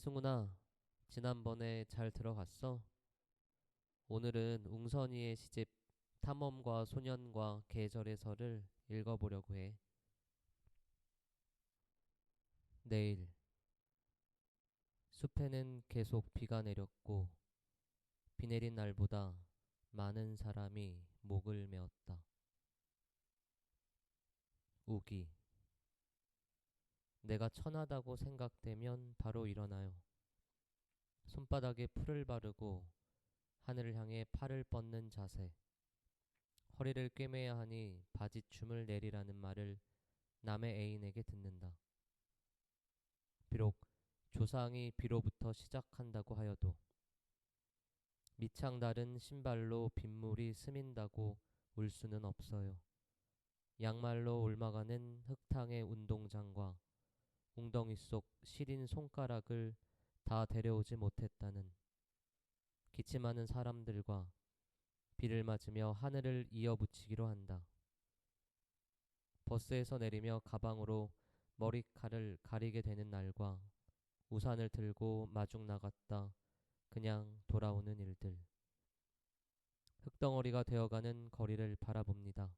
승훈아, 지난번에 잘 들어갔어? 오늘은 웅선이의 시집 탐험과 소년과 계절의 설을 읽어보려고 해. 내일, 숲에는 계속 비가 내렸고, 비 내린 날보다 많은 사람이 목을 메었다. 우기, 내가 천하다고 생각되면 바로 일어나요. 손바닥에 풀을 바르고 하늘을 향해 팔을 뻗는 자세, 허리를 꿰매야 하니 바지춤을 내리라는 말을 남의 애인에게 듣는다. 비록 조상이 비로부터 시작한다고 하여도 미창 다른 신발로 빗물이 스민다고 울 수는 없어요. 양말로 옮아가는 흙탕의 운동장과 웅덩이 속 시린 손가락을 다 데려오지 못했다는 기침하는 사람들과 비를 맞으며 하늘을 이어붙이기로 한다. 버스에서 내리며 가방으로 머리칼을 가리게 되는 날과 우산을 들고 마중 나갔다 그냥 돌아오는 일들. 흙덩어리가 되어가는 거리를 바라봅니다.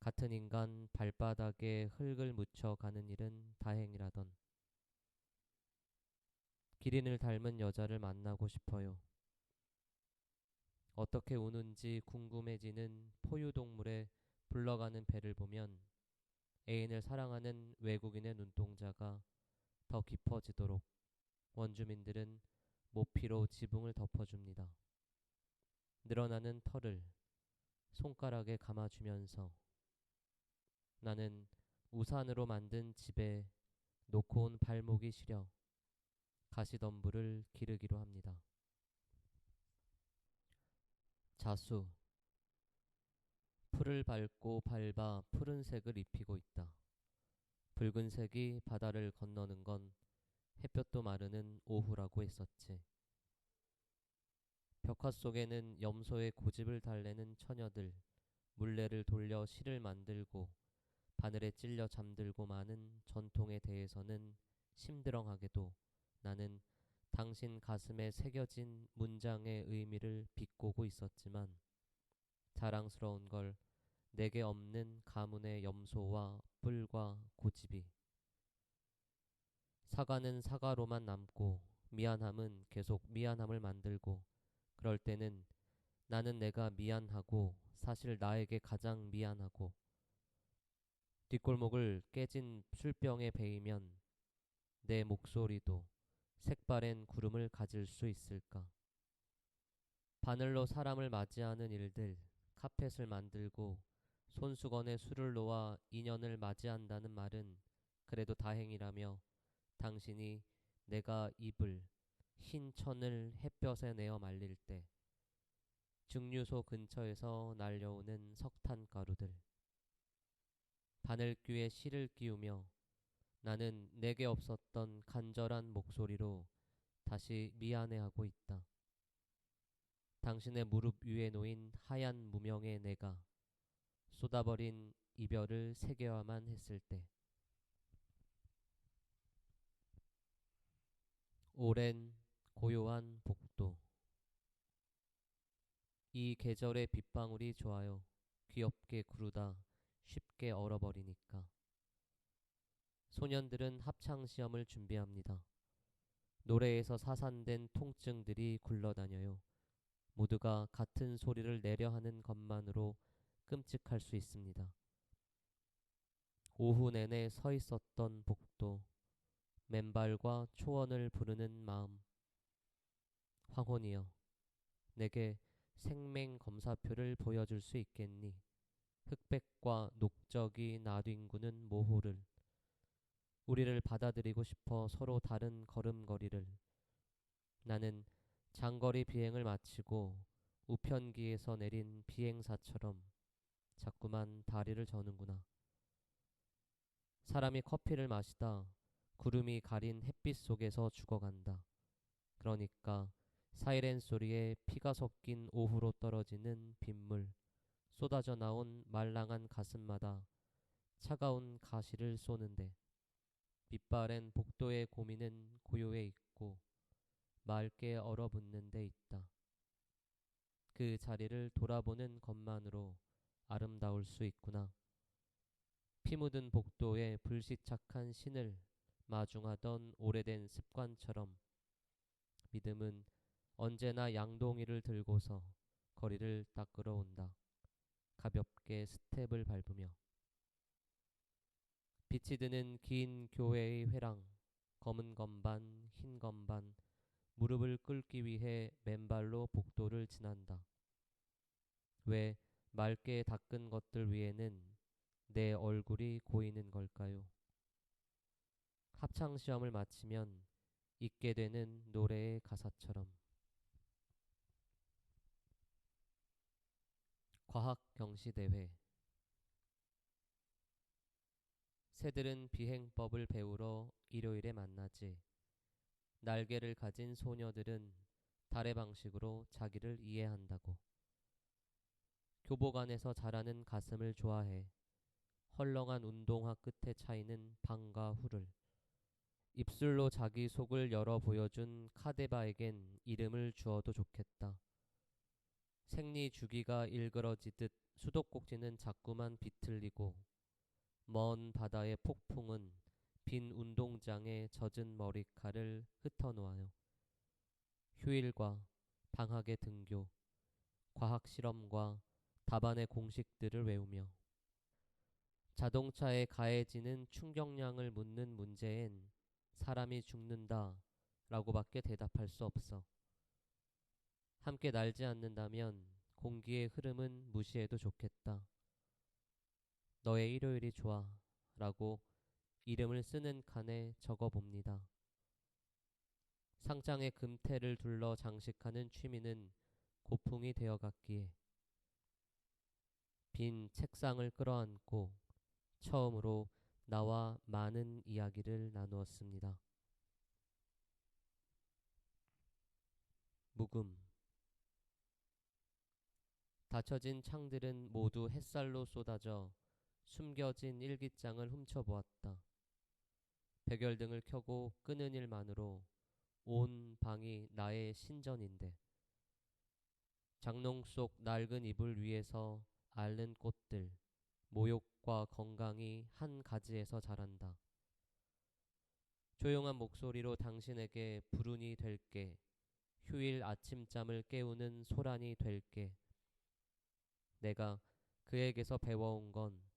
같은 인간 발바닥에 흙을 묻혀 가는 일은 다행이라던. 기린을 닮은 여자를 만나고 싶어요. 어떻게 우는지 궁금해지는 포유동물의 불러가는 배를 보면 애인을 사랑하는 외국인의 눈동자가 더 깊어지도록 원주민들은 모피로 지붕을 덮어줍니다. 늘어나는 털을 손가락에 감아주면서 나는 우산으로 만든 집에 놓고 온 발목이 시려 가시덤불을 기르기로 합니다. 자수, 풀을 밟고 밟아 푸른색을 입히고 있다. 붉은색이 바다를 건너는 건 햇볕도 마르는 오후라고 했었지. 벽화 속에는 염소의 고집을 달래는 처녀들, 물레를 돌려 실을 만들고 바늘에 찔려 잠들고 마는 전통에 대해서는 심드렁하게도 나는 당신 가슴에 새겨진 문장의 의미를 비꼬고 있었지만 자랑스러운 걸 내게 없는 가문의 염소와 뿔과 고집이. 사과는 사과로만 남고 미안함은 계속 미안함을 만들고 그럴 때는 나는 내가 미안하고 사실 나에게 가장 미안하고 뒷골목을 깨진 술병에 베이면 내 목소리도 색바랜 구름을 가질 수 있을까? 바늘로 사람을 맞이하는 일들, 카펫을 만들고 손수건에 술을 놓아 인연을 맞이한다는 말은 그래도 다행이라며 당신이 내가 입을 흰 천을 햇볕에 내어 말릴 때 증류소 근처에서 날려오는 석탄가루들, 바늘귀에 실을 끼우며 나는 내게 없었던 간절한 목소리로 다시 미안해하고 있다. 당신의 무릎 위에 놓인 하얀 무명의 내가 쏟아버린 이별을 새겨야만 했을 때. 오랜 고요한 복도. 이 계절의 빗방울이 좋아요. 귀엽게 구르다 쉽게 얼어버리니까. 소년들은 합창시험을 준비합니다. 노래에서 사산된 통증들이 굴러다녀요. 모두가 같은 소리를 내려 하는 것만으로 끔찍할 수 있습니다. 오후 내내 서 있었던 복도, 맨발과 초원을 부르는 마음. 황혼이여, 내게 생맹 검사표를 보여줄 수 있겠니? 흑백과 녹적이 나뒹구는 모호를. 우리를 받아들이고 싶어 서로 다른 걸음걸이를. 나는 장거리 비행을 마치고 우편기에서 내린 비행사처럼 자꾸만 다리를 저는구나. 사람이 커피를 마시다 구름이 가린 햇빛 속에서 죽어간다. 그러니까 사이렌 소리에 피가 섞인 오후로 떨어지는 빗물, 쏟아져 나온 말랑한 가슴마다 차가운 가시를 쏘는데 빛바랜 복도의 고민은 고요해 있고 맑게 얼어붙는 데 있다. 그 자리를 돌아보는 것만으로 아름다울 수 있구나. 피 묻은 복도에 불시착한 신을 마중하던 오래된 습관처럼 믿음은 언제나 양동이를 들고서 거리를 닦으러 온다. 가볍게 스텝을 밟으며. 빛이 드는 긴 교회의 회랑, 검은 건반, 흰 건반, 무릎을 꿇기 위해 맨발로 복도를 지난다. 왜 맑게 닦은 것들 위에는 내 얼굴이 고이는 걸까요? 합창시험을 마치면 잊게 되는 노래의 가사처럼. 과학 경시대회. 새들은 비행법을 배우러 일요일에 만나지. 날개를 가진 소녀들은 달의 방식으로 자기를 이해한다고. 교복 안에서 자라는 가슴을 좋아해. 헐렁한 운동화 끝에 차이는 방과 후를. 입술로 자기 속을 열어 보여준 카데바에겐 이름을 주어도 좋겠다. 생리 주기가 일그러지듯 수도꼭지는 자꾸만 비틀리고 먼 바다의 폭풍은 빈 운동장에 젖은 머리칼을 흩어놓아요. 휴일과 방학의 등교, 과학 실험과 답안의 공식들을 외우며 자동차에 가해지는 충격량을 묻는 문제엔 사람이 죽는다 라고밖에 대답할 수 없어. 함께 날지 않는다면 공기의 흐름은 무시해도 좋겠다. 너의 일요일이 좋아 라고 이름을 쓰는 칸에 적어봅니다. 상장의 금태를 둘러 장식하는 취미는 고풍이 되어갔기에 빈 책상을 끌어안고 처음으로 나와 많은 이야기를 나누었습니다. 묵음. 닫혀진 창들은 모두 햇살로 쏟아져 숨겨진 일기장을 훔쳐보았다. 백열등을 켜고 끄는 일만으로 온 방이 나의 신전인데 장롱 속 낡은 이불 위에서 앓는 꽃들, 모욕과 건강이 한 가지에서 자란다. 조용한 목소리로 당신에게 불운이 될게. 휴일 아침잠을 깨우는 소란이 될게. 내가 그에게서 배워온 건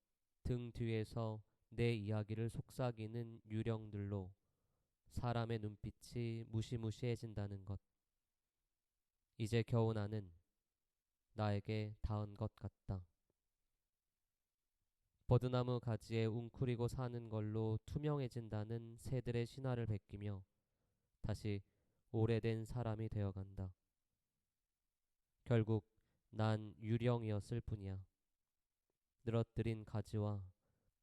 등 뒤에서 내 이야기를 속삭이는 유령들로 사람의 눈빛이 무시무시해진다는 것. 이제 겨우 나는 나에게 닿은 것 같다. 버드나무 가지에 웅크리고 사는 걸로 투명해진다는 새들의 신화를 베끼며 다시 오래된 사람이 되어간다. 결국 난 유령이었을 뿐이야. 늘어뜨린 가지와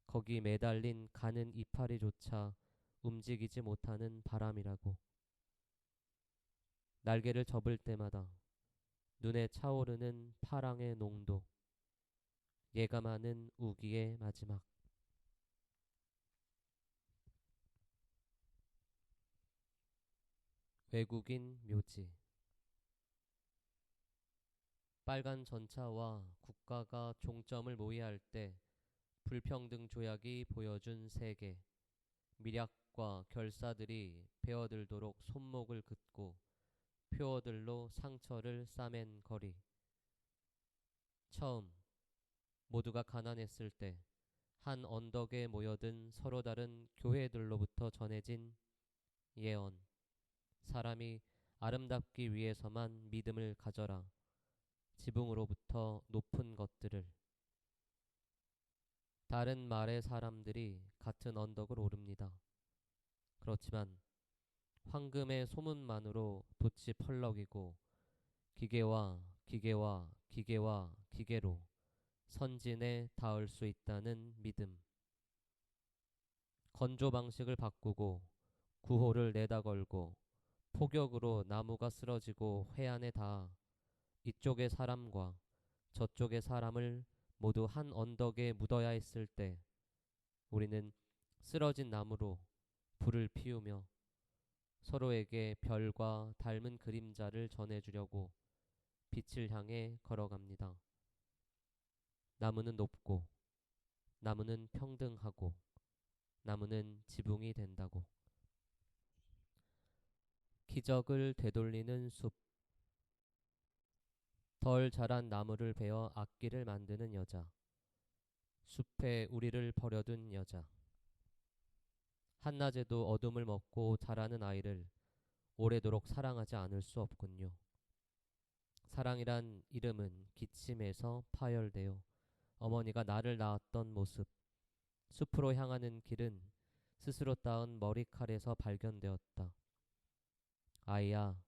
거기 매달린 가는 이파리조차 움직이지 못하는 바람이라고. 날개를 접을 때마다 눈에 차오르는 파랑의 농도, 예감하는 우기의 마지막. 외국인 묘지. 빨간 전차와 국가가 종점을 모의할 때 불평등 조약이 보여준 세계. 미략과 결사들이 베어들도록 손목을 긋고 표어들로 상처를 싸맨 거리. 처음 모두가 가난했을 때 한 언덕에 모여든 서로 다른 교회들로부터 전해진 예언. 사람이 아름답기 위해서만 믿음을 가져라. 지붕으로부터 높은 것들을. 다른 말의 사람들이 같은 언덕을 오릅니다. 그렇지만 황금의 소문만으로 돛이 펄럭이고 기계와 기계와 기계와 기계로 선진에 닿을 수 있다는 믿음. 건조 방식을 바꾸고 구호를 내다 걸고 폭격으로 나무가 쓰러지고 회안에 닿아 이쪽의 사람과 저쪽의 사람을 모두 한 언덕에 묻어야 했을 때 우리는 쓰러진 나무로 불을 피우며 서로에게 별과 닮은 그림자를 전해주려고 빛을 향해 걸어갑니다. 나무는 높고, 나무는 평등하고, 나무는 지붕이 된다고. 기적을 되돌리는 숲. 덜 자란 나무를 베어 악기를 만드는 여자. 숲에 우리를 버려둔 여자. 한낮에도 어둠을 먹고 자라는 아이를 오래도록 사랑하지 않을 수 없군요. 사랑이란 이름은 기침에서 파열되어 어머니가 나를 낳았던 모습, 숲으로 향하는 길은 스스로 따은 머리칼에서 발견되었다. 아이야,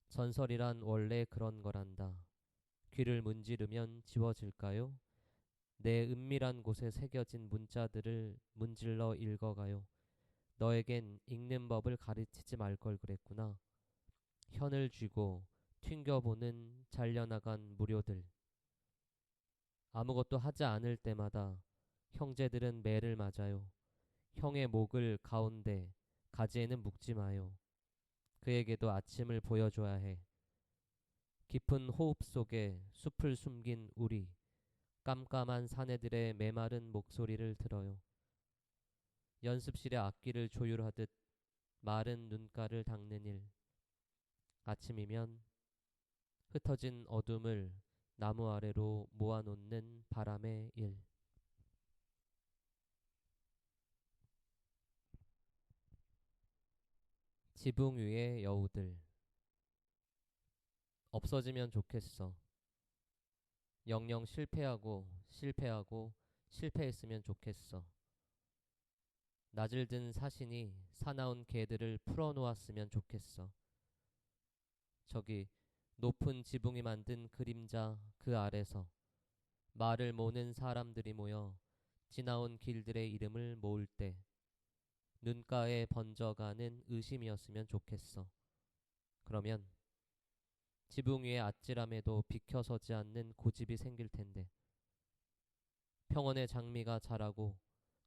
전설이란 원래 그런 거란다. 귀를 문지르면 지워질까요? 내 은밀한 곳에 새겨진 문자들을 문질러 읽어가요. 너에겐 읽는 법을 가르치지 말 걸 그랬구나. 현을 쥐고 튕겨보는 잘려나간 무료들. 아무것도 하지 않을 때마다 형제들은 매를 맞아요. 형의 목을 가운데, 가지에는 묶지 마요. 그에게도 아침을 보여줘야 해. 깊은 호흡 속에 숲을 숨긴 우리, 깜깜한 사내들의 메마른 목소리를 들어요. 연습실에 악기를 조율하듯 마른 눈가를 닦는 일. 아침이면 흩어진 어둠을 나무 아래로 모아놓는 바람의 일. 지붕 위의 여우들. 없어지면 좋겠어. 영영 실패하고 실패했으면 좋겠어. 낯을 든 사신이 사나운 개들을 풀어놓았으면 좋겠어. 저기 높은 지붕이 만든 그림자 그 아래서 말을 모는 사람들이 모여 지나온 길들의 이름을 모을 때 눈가에 번져가는 의심이었으면 좋겠어. 그러면 지붕 위의 아찔함에도 비켜서지 않는 고집이 생길 텐데 평원의 장미가 자라고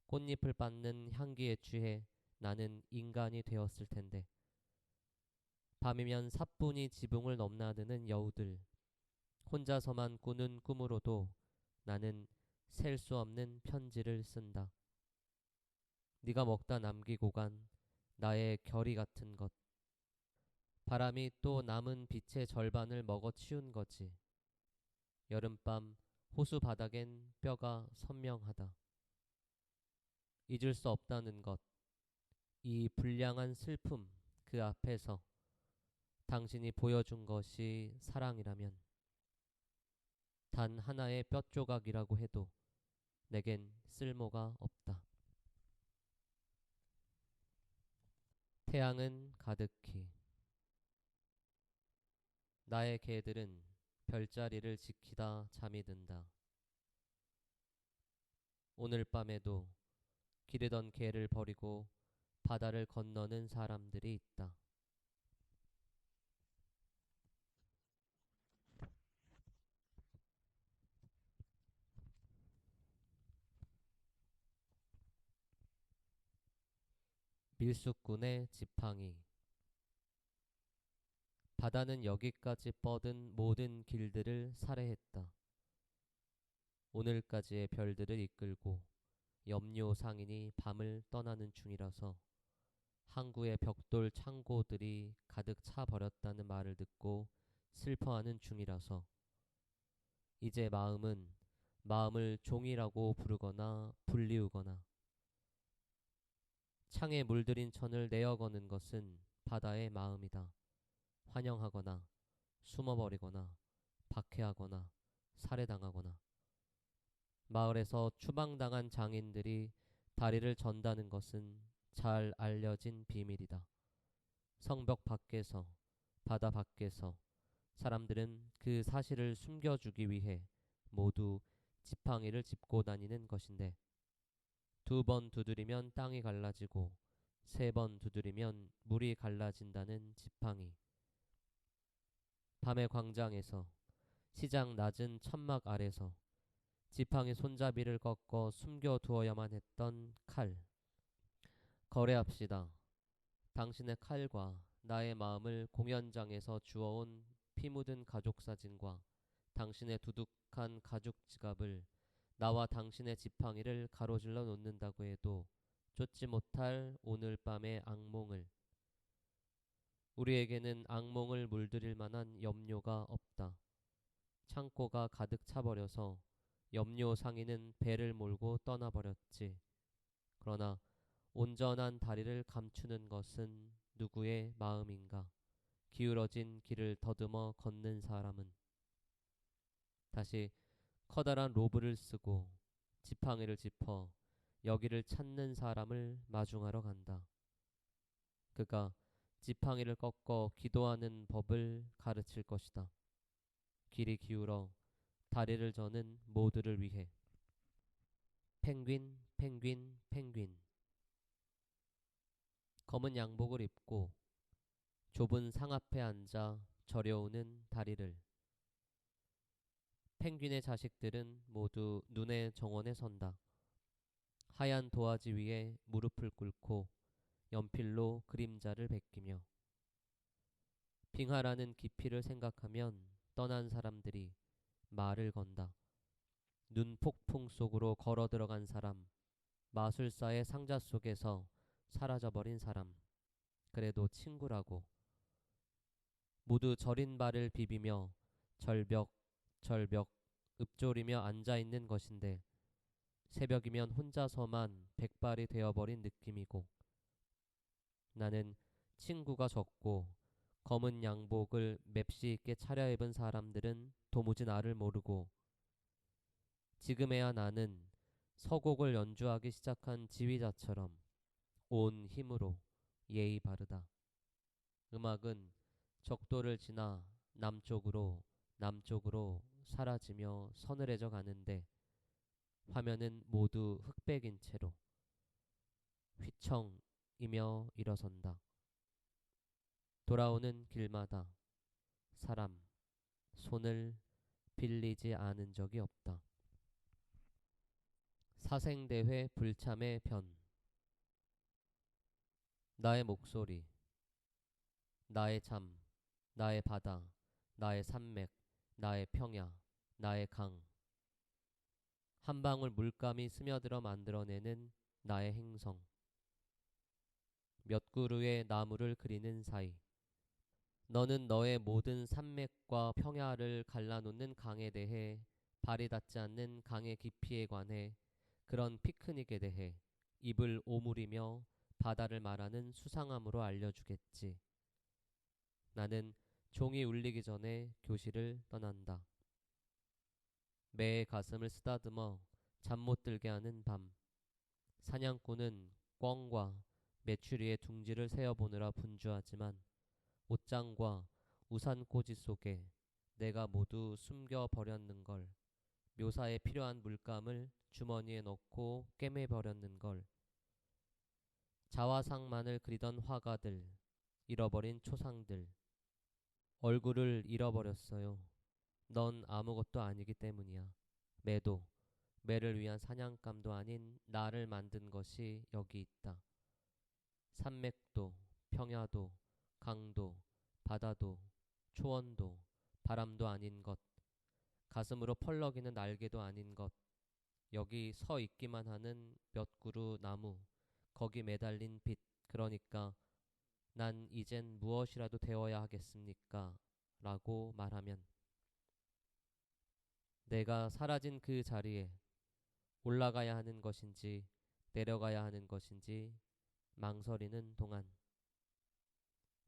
꽃잎을 빻는 향기에 취해 나는 인간이 되었을 텐데 밤이면 사뿐히 지붕을 넘나드는 여우들 혼자서만 꾸는 꿈으로도 나는 셀 수 없는 편지를 쓴다. 네가 먹다 남기고 간 나의 결의 같은 것. 바람이 또 남은 빛의 절반을 먹어치운 거지. 여름밤 호수 바닥엔 뼈가 선명하다. 잊을 수 없다는 것. 이 불량한 슬픔 그 앞에서 당신이 보여준 것이 사랑이라면 단 하나의 뼈조각이라고 해도 내겐 쓸모가 없다. 태양은 가득히. 나의 개들은 별자리를 지키다 잠이 든다. 오늘 밤에도 기르던 개를 버리고 바다를 건너는 사람들이 있다. 밀수꾼의 지팡이. 바다는 여기까지 뻗은 모든 길들을 살해했다. 오늘까지의 별들을 이끌고 염료 상인이 밤을 떠나는 중이라서 항구의 벽돌 창고들이 가득 차 버렸다는 말을 듣고 슬퍼하는 중이라서 이제 마음은 마음을 종이라고 부르거나 불리우거나 창에 물들인 천을 내어거는 것은 바다의 마음이다. 환영하거나 숨어버리거나 박해하거나 살해당하거나 마을에서 추방당한 장인들이 다리를 전다는 것은 잘 알려진 비밀이다. 성벽 밖에서 바다 밖에서 사람들은 그 사실을 숨겨주기 위해 모두 지팡이를 짚고 다니는 것인데 2번 두드리면 땅이 갈라지고 3번 두드리면 물이 갈라진다는 지팡이. 밤의 광장에서 시장 낮은 천막 아래서 지팡이 손잡이를 꺾어 숨겨두어야만 했던 칼. 거래합시다. 당신의 칼과 나의 마음을 공연장에서 주워온 피 묻은 가족 사진과 당신의 두둑한 가죽 지갑을 나와 당신의 지팡이를 가로질러 놓는다고 해도 쫓지 못할 오늘 밤의 악몽을, 우리에게는 악몽을 물들일 만한 염료가 없다. 창고가 가득 차버려서 염료 상인은 배를 몰고 떠나버렸지. 그러나 온전한 다리를 감추는 것은 누구의 마음인가? 기울어진 길을 더듬어 걷는 사람은 다시 커다란 로브를 쓰고 지팡이를 짚어 여기를 찾는 사람을 마중하러 간다. 그가 지팡이를 꺾어 기도하는 법을 가르칠 것이다. 길이 기울어 다리를 저는 모두를 위해. 펭귄, 펭귄, 펭귄. 검은 양복을 입고 좁은 상 앞에 앉아 저려오는 다리를. 펭귄의 자식들은 모두 눈의 정원에 선다. 하얀 도화지 위에 무릎을 꿇고 연필로 그림자를 베끼며. 빙하라는 깊이를 생각하면 떠난 사람들이 말을 건다. 눈 폭풍 속으로 걸어 들어간 사람, 마술사의 상자 속에서 사라져버린 사람, 그래도 친구라고. 모두 저린 발을 비비며 절벽 절벽 읊조리며 앉아있는 것인데 새벽이면 혼자서만 백발이 되어버린 느낌이고, 나는 친구가 적고 검은 양복을 맵시 있게 차려입은 사람들은 도무지 나를 모르고, 지금에야 나는 서곡을 연주하기 시작한 지휘자처럼 온 힘으로 예의 바르다. 음악은 적도를 지나 남쪽으로 사라지며 서늘해져 가는데 화면은 모두 흑백인 채로 휘청이며 일어선다. 돌아오는 길마다 사람 손을 빌리지 않은 적이 없다. 사생대회 불참의 편. 나의 목소리, 나의 잠, 나의 바다, 나의 산맥, 나의 평야, 나의 강. 한 방울 물감이 스며들어 만들어내는 나의 행성. 몇 그루의 나무를 그리는 사이. 너는 너의 모든 산맥과 평야를 갈라놓는 강에 대해, 발이 닿지 않는 강의 깊이에 관해, 그런 피크닉에 대해 입을 오므리며 바다를 말하는 수상함으로 알려주겠지. 나는 종이 울리기 전에 교실을 떠난다. 매의 가슴을 쓰다듬어 잠 못 들게 하는 밤. 사냥꾼은 꿩과 메추리의 둥지를 세어보느라 분주하지만 옷장과 우산꽂이 속에 내가 모두 숨겨버렸는걸. 묘사에 필요한 물감을 주머니에 넣고 꿰매버렸는걸. 자화상만을 그리던 화가들, 잃어버린 초상들. 얼굴을 잃어버렸어요. 넌 아무것도 아니기 때문이야. 매도, 매를 위한 사냥감도 아닌 나를 만든 것이 여기 있다. 산맥도, 평야도, 강도, 바다도, 초원도, 바람도 아닌 것, 가슴으로 펄럭이는 날개도 아닌 것, 여기 서 있기만 하는 몇 그루 나무, 거기 매달린 빛, 그러니까 난 이젠 무엇이라도 되어야 하겠습니까? 라고 말하면 내가 사라진 그 자리에 올라가야 하는 것인지 내려가야 하는 것인지 망설이는 동안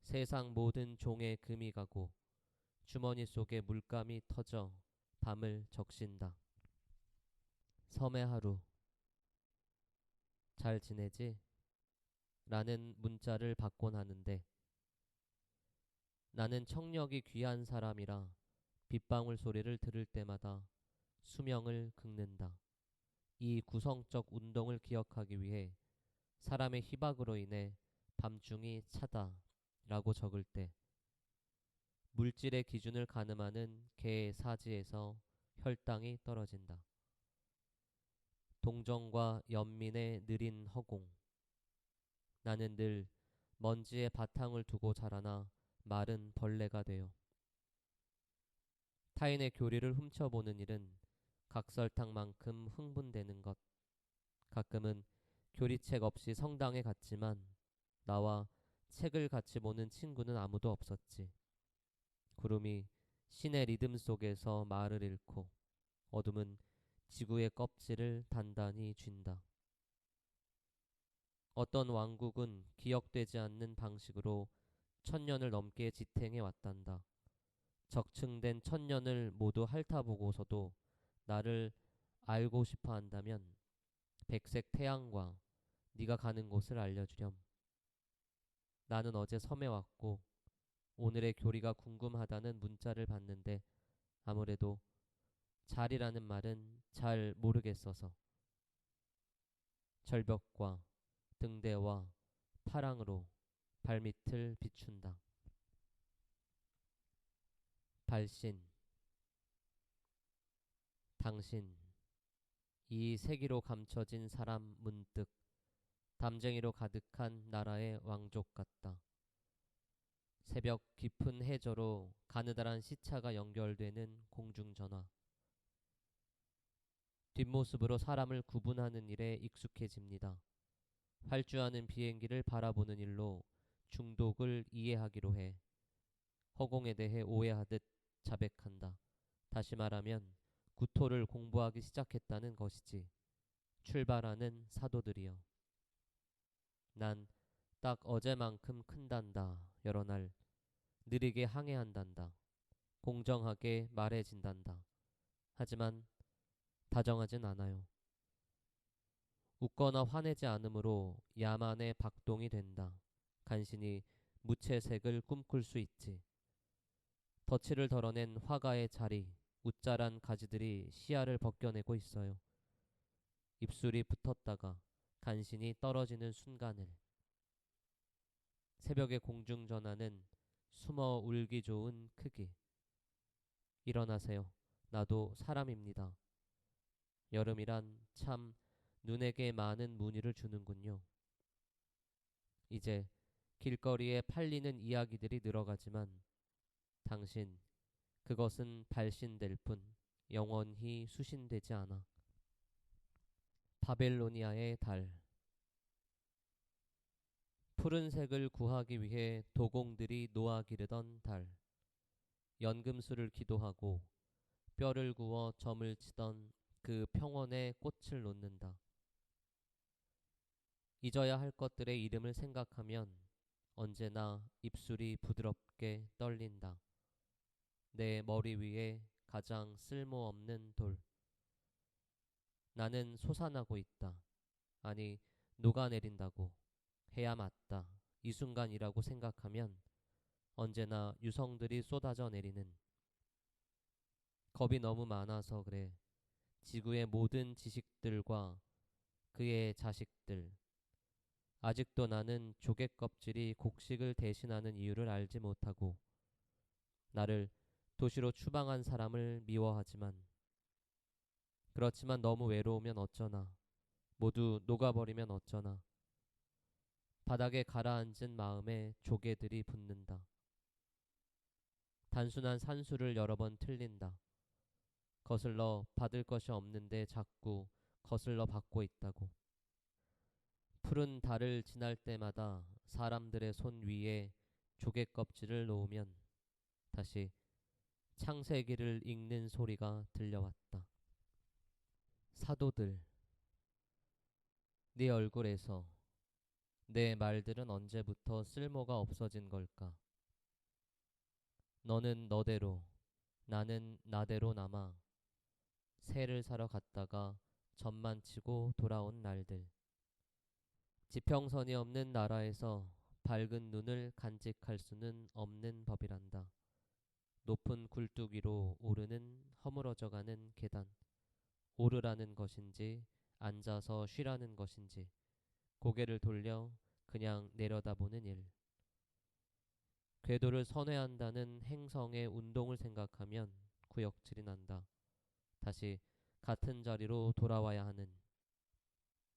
세상 모든 종에 금이 가고 주머니 속에 물감이 터져 밤을 적신다. 섬의 하루. 잘 지내지? 라는 문자를 받곤 하는데 나는 청력이 귀한 사람이라 빗방울 소리를 들을 때마다 수명을 긁는다. 이 구성적 운동을 기억하기 위해 사람의 희박으로 인해 밤중이 차다 라고 적을 때 물질의 기준을 가늠하는 개의 사지에서 혈당이 떨어진다. 동정과 연민의 느린 허공. 나는 늘 먼지에 바탕을 두고 자라나 마른 벌레가 되어 타인의 교리를 훔쳐보는 일은 각설탕만큼 흥분되는 것. 가끔은 교리책 없이 성당에 갔지만 나와 책을 같이 보는 친구는 아무도 없었지. 구름이 신의 리듬 속에서 말을 잃고 어둠은 지구의 껍질을 단단히 쥔다. 어떤 왕국은 기억되지 않는 방식으로 1000년을 넘게 지탱해 왔단다. 적층된 1000년을 모두 핥아보고서도 나를 알고 싶어 한다면 백색 태양과 네가 가는 곳을 알려주렴. 나는 어제 섬에 왔고 오늘의 교리가 궁금하다는 문자를 받는데 아무래도 잘이라는 말은 잘 모르겠어서 절벽과 등대와 파랑으로 발밑을 비춘다. 발신, 당신, 이 세기로 감춰진 사람 문득 담쟁이로 가득한 나라의 왕족 같다. 새벽 깊은 해저로 가느다란 시차가 연결되는 공중전화. 뒷모습으로 사람을 구분하는 일에 익숙해집니다. 활주하는 비행기를 바라보는 일로 중독을 이해하기로 해 허공에 대해 오해하듯 자백한다. 다시 말하면 구토를 공부하기 시작했다는 것이지. 출발하는 사도들이여. 난 딱 어제만큼 큰단다. 여러 날 느리게 항해한단다. 공정하게 말해진단다. 하지만 다정하진 않아요. 웃거나 화내지 않으므로 야만의 박동이 된다. 간신히 무채색을 꿈꿀 수 있지. 덫을 덜어낸 화가의 자리, 웃자란 가지들이 시야를 벗겨내고 있어요. 입술이 붙었다가 간신히 떨어지는 순간을. 새벽의 공중전화는 숨어 울기 좋은 크기. 일어나세요. 나도 사람입니다. 여름이란 참 눈에게 많은 무늬를 주는군요. 이제 길거리에 팔리는 이야기들이 늘어가지만 당신, 그것은 발신될 뿐 영원히 수신되지 않아. 바벨로니아의 달. 푸른색을 구하기 위해 도공들이 놓아 기르던 달. 연금술을 기도하고 뼈를 구워 점을 치던 그 평원에 꽃을 놓는다. 잊어야 할 것들의 이름을 생각하면 언제나 입술이 부드럽게 떨린다. 내 머리 위에 가장 쓸모없는 돌. 나는 솟아나고 있다. 아니, 녹아내린다고 해야 맞다. 이 순간이라고 생각하면 언제나 유성들이 쏟아져 내리는. 겁이 너무 많아서 그래. 지구의 모든 지식들과 그의 자식들. 아직도 나는 조개 껍질이 곡식을 대신하는 이유를 알지 못하고 나를 도시로 추방한 사람을 미워하지만 그렇지만 너무 외로우면 어쩌나. 모두 녹아버리면 어쩌나. 바닥에 가라앉은 마음에 조개들이 붙는다. 단순한 산수를 여러 번 틀린다. 거슬러 받을 것이 없는데 자꾸 거슬러 받고 있다고. 푸른 달을 지날 때마다 사람들의 손 위에 조개 껍질을 놓으면 다시 창세기를 읽는 소리가 들려왔다. 사도들, 네 얼굴에서 내 말들은 언제부터 쓸모가 없어진 걸까? 너는 너대로, 나는 나대로 남아 새를 사러 갔다가 점만 치고 돌아온 날들. 지평선이 없는 나라에서 밝은 눈을 간직할 수는 없는 법이란다. 높은 굴뚝위로 오르는 허물어져가는 계단. 오르라는 것인지 앉아서 쉬라는 것인지 고개를 돌려 그냥 내려다보는 일. 궤도를 선회한다는 행성의 운동을 생각하면 구역질이 난다. 다시 같은 자리로 돌아와야 하는.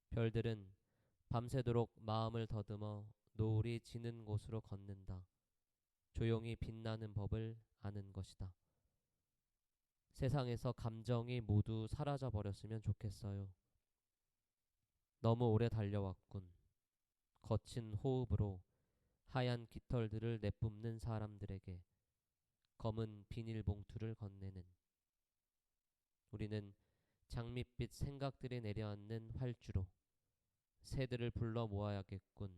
별들은 밤새도록 마음을 더듬어 노을이 지는 곳으로 걷는다. 조용히 빛나는 법을 아는 것이다. 세상에서 감정이 모두 사라져 버렸으면 좋겠어요. 너무 오래 달려왔군. 거친 호흡으로 하얀 깃털들을 내뿜는 사람들에게 검은 비닐봉투를 건네는 우리는 장밋빛 생각들이 내려앉는 활주로 새들을 불러 모아야겠군.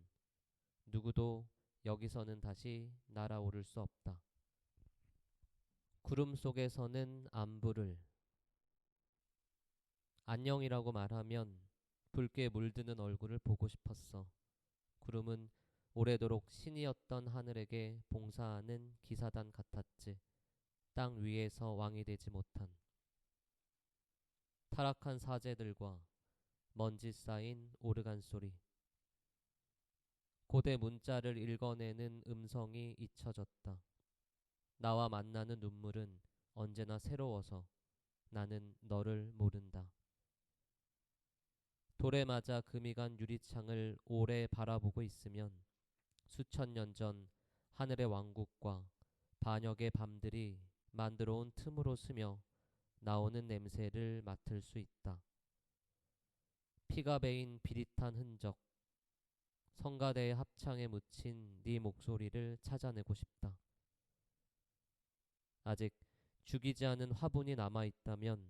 누구도 여기서는 다시 날아오를 수 없다. 구름 속에서는 안부를 안녕이라고 말하면 붉게 물드는 얼굴을 보고 싶었어. 구름은 오래도록 신이었던 하늘에게 봉사하는 기사단 같았지. 땅 위에서 왕이 되지 못한 타락한 사제들과 먼지 쌓인 오르간 소리. 고대 문자를 읽어내는 음성이 잊혀졌다. 나와 만나는 눈물은 언제나 새로워서 나는 너를 모른다. 돌에 맞아 금이 간 유리창을 오래 바라보고 있으면 수천 년 전 하늘의 왕국과 반역의 밤들이 만들어 온 틈으로 스며 나오는 냄새를 맡을 수 있다. 피가 배인 비릿한 흔적, 성가대의 합창에 묻힌 네 목소리를 찾아내고 싶다. 아직 죽이지 않은 화분이 남아있다면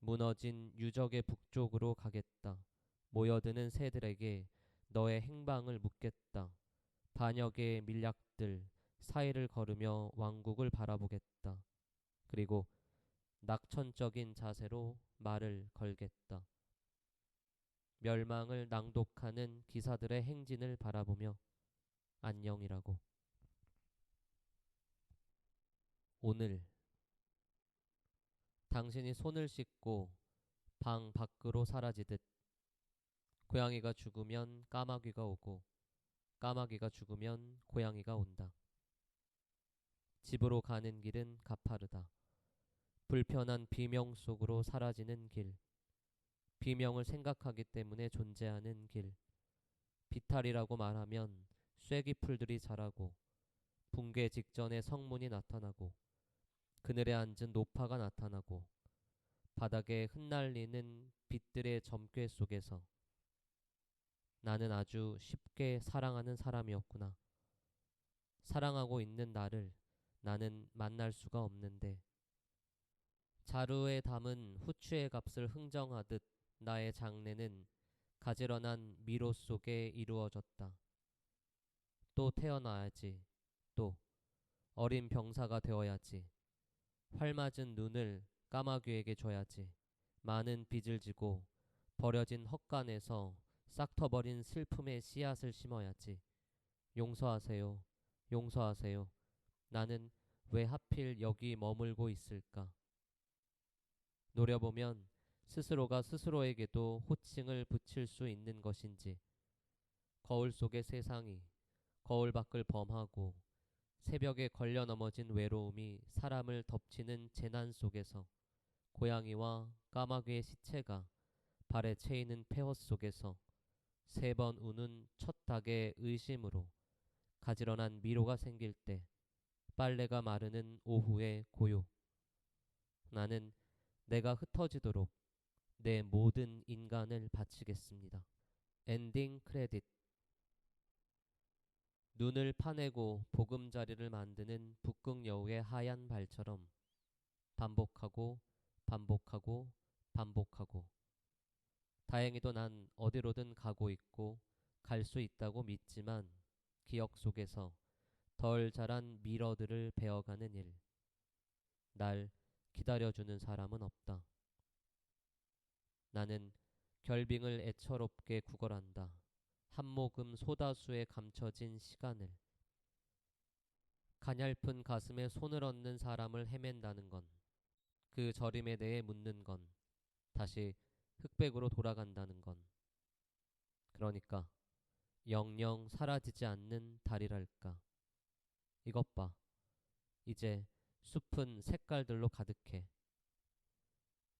무너진 유적의 북쪽으로 가겠다. 모여드는 새들에게 너의 행방을 묻겠다. 반역의 밀약들 사이를 걸으며 왕국을 바라보겠다. 그리고 낙천적인 자세로 말을 걸겠다. 멸망을 낭독하는 기사들의 행진을 바라보며 안녕이라고. 오늘 당신이 손을 씻고 방 밖으로 사라지듯 고양이가 죽으면 까마귀가 오고 까마귀가 죽으면 고양이가 온다. 집으로 가는 길은 가파르다. 불편한 비명 속으로 사라지는 길. 비명을 생각하기 때문에 존재하는 길. 비탈이라고 말하면 쐐기풀들이 자라고 붕괴 직전에 성문이 나타나고 그늘에 앉은 노파가 나타나고 바닥에 흩날리는 빛들의 점괘 속에서 나는 아주 쉽게 사랑하는 사람이었구나. 사랑하고 있는 나를 나는 만날 수가 없는데 자루에 담은 후추의 값을 흥정하듯 나의 장래는 가지런한 미로 속에 이루어졌다. 또 태어나야지. 또 어린 병사가 되어야지. 활맞은 눈을 까마귀에게 줘야지. 많은 빚을 지고 버려진 헛간에서 싹터버린 슬픔의 씨앗을 심어야지. 용서하세요. 용서하세요. 나는 왜 하필 여기 머물고 있을까? 노려보면 스스로가 스스로에게도 호칭을 붙일 수 있는 것인지 거울 속의 세상이 거울 밖을 범하고 새벽에 걸려 넘어진 외로움이 사람을 덮치는 재난 속에서 고양이와 까마귀의 시체가 발에 채이는 폐허 속에서 세 번 우는 첫 닭의 의심으로 가지런한 미로가 생길 때 빨래가 마르는 오후의 고요. 나는 내가 흩어지도록 내 모든 인간을 바치겠습니다. 엔딩 크레딧. 눈을 파내고 보금자리를 만드는 북극 여우의 하얀 발처럼 반복하고 반복하고 반복하고 다행히도 난 어디로든 가고 있고 갈 수 있다고 믿지만 기억 속에서 덜 자란 미러들을 베어가는 일. 날 기다려주는 사람은 없다. 나는 결빙을 애처롭게 구걸한다. 한 모금 소다수에 감춰진 시간을. 가냘픈 가슴에 손을 얹는 사람을 헤맨다는 건, 그 저림에 대해 묻는 건, 다시 흑백으로 돌아간다는 건, 그러니까 영영 사라지지 않는 달이랄까. 이것 봐. 이제 숲은 색깔들로 가득해.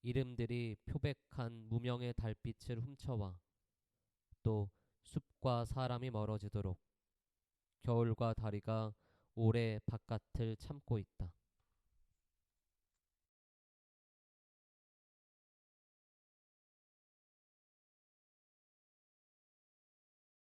이름들이 표백한 무명의 달빛을 훔쳐와 또 숲과 사람이 멀어지도록 겨울과 다리가 오래 바깥을 참고 있다.